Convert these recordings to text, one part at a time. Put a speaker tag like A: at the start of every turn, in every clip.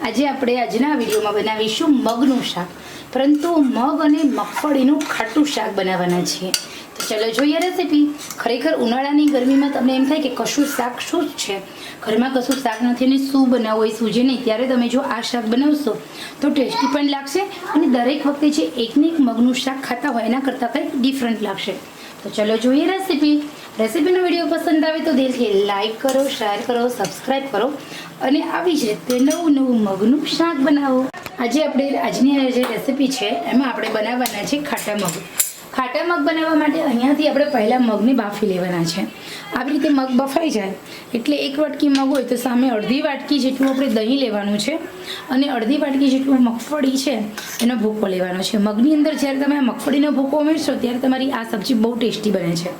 A: આજે આપણે આજના વિડીયોમાં બનાવીશું મગનું શાક, પરંતુ મગ અને મગફળીનું ખાટું શાક બનાવવાના છીએ. તો ચલો જોઈએ રેસીપી. ખરેખર ઉનાળાની ગરમીમાં તમને એમ થાય કે કશું શાક શું જ છે, ઘરમાં કશું શાક નથી ને શું બનાવવું એ સૂઝે નહીં. ત્યારે તમે જો આ શાક બનાવશો તો ટેસ્ટી પણ લાગશે અને દરેક વખતે જે એકને એક મગનું શાક ખાતા હોય એના કરતાં કંઈક ડિફરન્ટ લાગશે. તો ચલો જોઈએ રેસીપી. રેસીપીનો વિડીયો પસંદ આવે તો દિલથી લાઈક કરો, શેર કરો, સબસ્ક્રાઈબ કરો અને આવી જ રીતે નવું મગનું શાક બનાવો. આજની જે રેસીપી છે એમાં આપણે બનાવવાના છે ખાટા મગ. ખાટા મગ બનાવવા માટે અહીંયાથી આપણે પહેલાં મગને બાફી લેવાના છે. આવી રીતે મગ બફાઈ જાય એટલે એક વાટકી મગ હોય તો સામે અડધી વાટકી જેટલું આપણે દહીં લેવાનું છે અને અડધી વાટકી જેટલું મગફળી છે એનો ભૂકો લેવાનો છે. મગની અંદર જ્યારે તમે આ મગફળીનો ભૂકો ઉમેરશો ત્યારે તમારી આ સબ્જી બહુ ટેસ્ટી બને છે.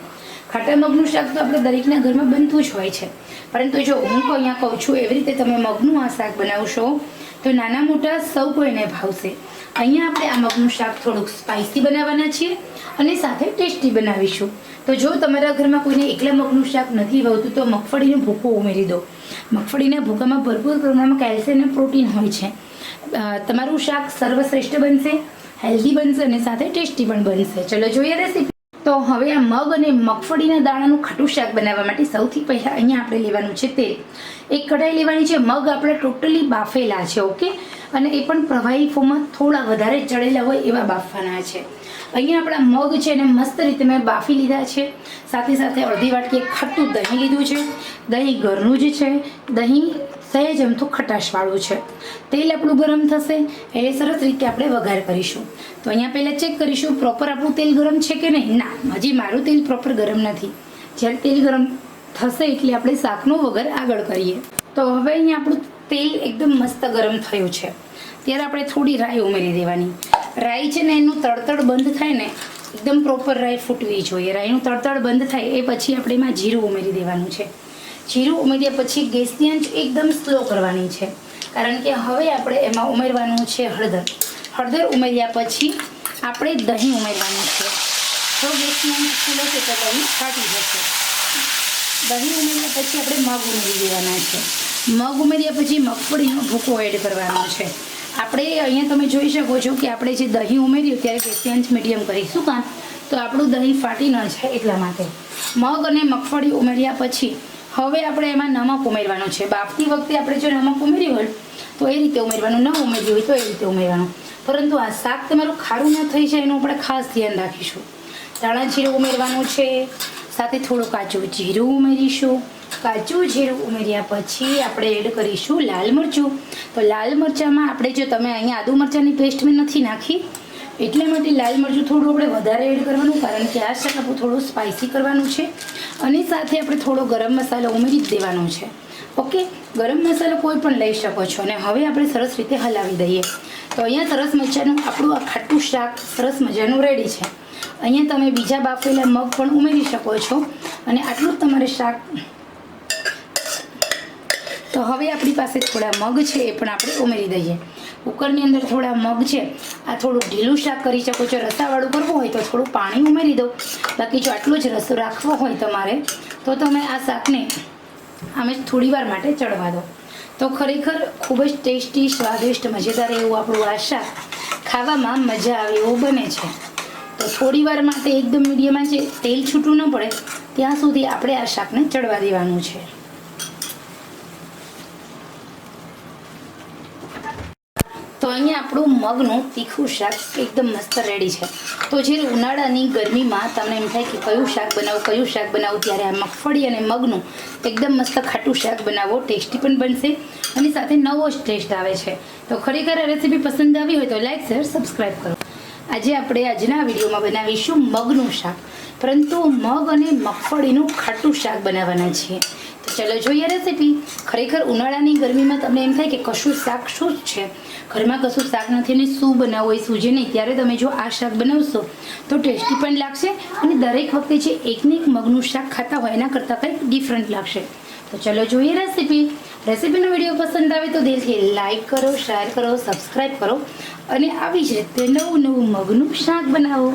A: ખાટા મગનું શાક તો આપણે દરેકના ઘરમાં બનતું જ હોય છે, પરંતુ જો હું અહીંયા કહું છું એવી રીતે તમે મગનું આ શાક બનાવશો તો નાના મોટા સૌ કોઈને ભાવશે. અહીંયા આપણે આ મગનું શાક થોડુંક સ્પાઇસી બનાવવાના છીએ અને સાથે ટેસ્ટી બનાવીશું. તો જો તમારા ઘરમાં કોઈને એકલા મગનું શાક નથી ભાવતું તો મગફળીનો ભૂકો ઉમેરી દો. મગફળીના ભૂકામાં ભરપૂર પ્રમાણમાં કેલ્શિયમ અને પ્રોટીન હોય છે. તમારું શાક સર્વશ્રેષ્ઠ બનશે, હેલ્ધી બનશે અને સાથે ટેસ્ટી પણ બનશે. ચલો જોઈએ રેસીપી. તો હવે આ મગ અને મગફળીના દાણાનું ખાટું શાક બનાવવા માટે સૌથી પહેલાં અહીંયા આપણે લેવાનું છે તેલ. એક કઢાઈ લેવાની છે. મગ આપણે ટોટલી બાફેલા છે, ઓકે, અને એ પણ પ્રવાહી ફોર્મમાં થોડા વધારે ચડેલા હોય એવા બાફવાના છે. અહીંયા આપણા મગ છે એને મસ્ત રીતે મેં બાફી લીધા છે. સાથે સાથે અડધી વાટકી ખાટું દહીં લીધું છે. દહીં ઘરનું જ છે. દહીં સહેજ અમથું ખટાશવાળું છે. તેલ આપણું ગરમ થશે એટલે સરસ રીતે આપણે વઘાર કરીશું. તો અહીંયા પહેલાં ચેક કરીશું પ્રોપર આપણું તેલ ગરમ છે કે નહીં. ના, હજી મારું તેલ પ્રોપર ગરમ નથી. જ્યારે તેલ ગરમ થશે એટલે આપણે શાકનો વઘાર આગળ કરીએ. તો હવે અહીંયા આપણું તેલ એકદમ મસ્ત ગરમ થયું છે. ત્યારે આપણે થોડી રાઈ ઉમેરી દેવાની. રાઈ છે ને એનું તડતડ બંધ થાય ને, એકદમ પ્રોપર રાઈ ફૂટવી જોઈએ. રાઈનું તડતડ બંધ થાય એ પછી આપણે એમાં જીરું ઉમેરી દેવાનું છે. જીરું ઉમેર્યા પછી ગેસની આંચ એકદમ સ્લો કરવાની છે, કારણ કે હવે આપણે એમાં ઉમેરવાનું છે હળદર. હળદર ઉમેર્યા પછી આપણે દહીં ઉમેરવાનું છે. જો ગેસની આંચ સ્લો છે તો દહીં ફાટી જશે. દહીં ઉમેર્યા પછી આપણે મગ ઉમેરી દેવાના છે. મગ ઉમેર્યા પછી મગફળીનો ભૂકો એડ કરવાનો છે. આપણે અહીંયા તમે જોઈ શકો છો કે આપણે જે દહીં ઉમેર્યું ત્યારે ગેસની આંચ મીડિયમ કરીશું, કાં તો આપણું દહીં ફાટી ન જાય એટલા માટે. મગ અને મગફળી ઉમેર્યા પછી હવે આપણે એમાં નમક ઉમેરવાનું છે. બાફતી વખતે આપણે જો નમક ઉમેર્યું હોય તો એ રીતે ઉમેરવાનું, ન ઉમેર્યું હોય તો એ રીતે ઉમેરવાનું. પરંતુ આ શાક તમારું ખારું ન થઈ જાય એનું આપણે ખાસ ધ્યાન રાખીશું. ધાણા જીરું ઉમેરવાનું છે. સાથે થોડું કાચું જીરું ઉમેરીશું. કાચું જીરું ઉમેર્યા પછી આપણે એડ કરીશું લાલ મરચું. તો લાલ મરચાંમાં આપણે જો તમે અહીંયા આદુ મરચાંની પેસ્ટ મેં નથી નાખી એટલા માટે લાલ મરચું થોડું આપણે વધારે એડ કરવાનું, કારણ કે આ શાક આપણું થોડું સ્પાઇસી કરવાનું છે. અને સાથે આપણે થોડો ગરમ મસાલો ઉમેરી જ દેવાનો છે, ઓકે. ગરમ મસાલો કોઈ પણ લઈ શકો છો. અને હવે આપણે સરસ રીતે હલાવી દઈએ. તો અહીંયા સરસ મજાનું આપણું આ ખાટું શાક સરસ મજાનું રેડી છે. અહીંયા તમે બીજા બાફેલા મગ પણ ઉમેરી શકો છો અને આટલું જ તમારે શાક. તો હવે આપણી પાસે થોડા મગ છે એ પણ આપણે ઉમેરી દઈએ. કુકરની અંદર થોડા મગ છે. આ થોડું ઢીલું શાક કરી શકો છો. રસાવાળું કરવું હોય તો થોડું પાણી ઉમેરી દો. બાકી જો આટલો જ રસો રાખવો હોય તમારે તો તમે આ શાકને આમે થોડી વાર માટે ચડવા દો. તો ખરેખર ખૂબ જ ટેસ્ટી, સ્વાદિષ્ટ, મજેદાર એવું આપણું આ શાક ખાવામાં મજા આવે એવું બને છે. તો થોડી વાર માટે એકદમ મીડિયમમાં છે, તેલ છૂટું ન પડે ત્યાં સુધી આપણે આ શાકને ચડવા દેવાનું છે. તો અહીંયા આપણું મગનું તીખું શાક એકદમ મસ્ત રેડી છે. તો જે ઉનાળાની ગરમીમાં તમને એમ થાય કે કયું શાક બનાવું ત્યારે આ મગફળી અને મગનું એકદમ મસ્ત ખાટું શાક બનાવો. ટેસ્ટી પણ બનશે અને સાથે નવો જ ટેસ્ટ આવે છે. તો ખરેખર આ રેસીપી પસંદ આવી હોય તો લાઈક, શેર, સબસ્ક્રાઈબ કરો. આજે આપણે આજના વિડીયોમાં બનાવીશું મગનું શાક, પરંતુ મગ અને મગફળીનું ખાટું શાક બનાવવાના છીએ. તો ચલો જોઈએ રેસીપી. ખરેખર ઉનાળાની ગરમીમાં તમને એમ થાય કે કશું શાક શું જ છે, ઘરમાં કશું શાક નથી ને શું બનાવવું એ સૂઝે નહીં. ત્યારે તમે જો આ શાક બનાવશો તો ટેસ્ટી પણ લાગશે અને દરેક વખતે જે એકને એક મગનું શાક ખાતા હોય એના કરતાં કંઈક ડિફરન્ટ લાગશે. તો ચલો જોઈએ રેસીપી. રેસીપીનો વિડીયો પસંદ આવે તો દિલથી લાઈક કરો, શેર કરો, સબસ્ક્રાઈબ કરો અને આવી જ રીતે નવું મગનું શાક બનાવો.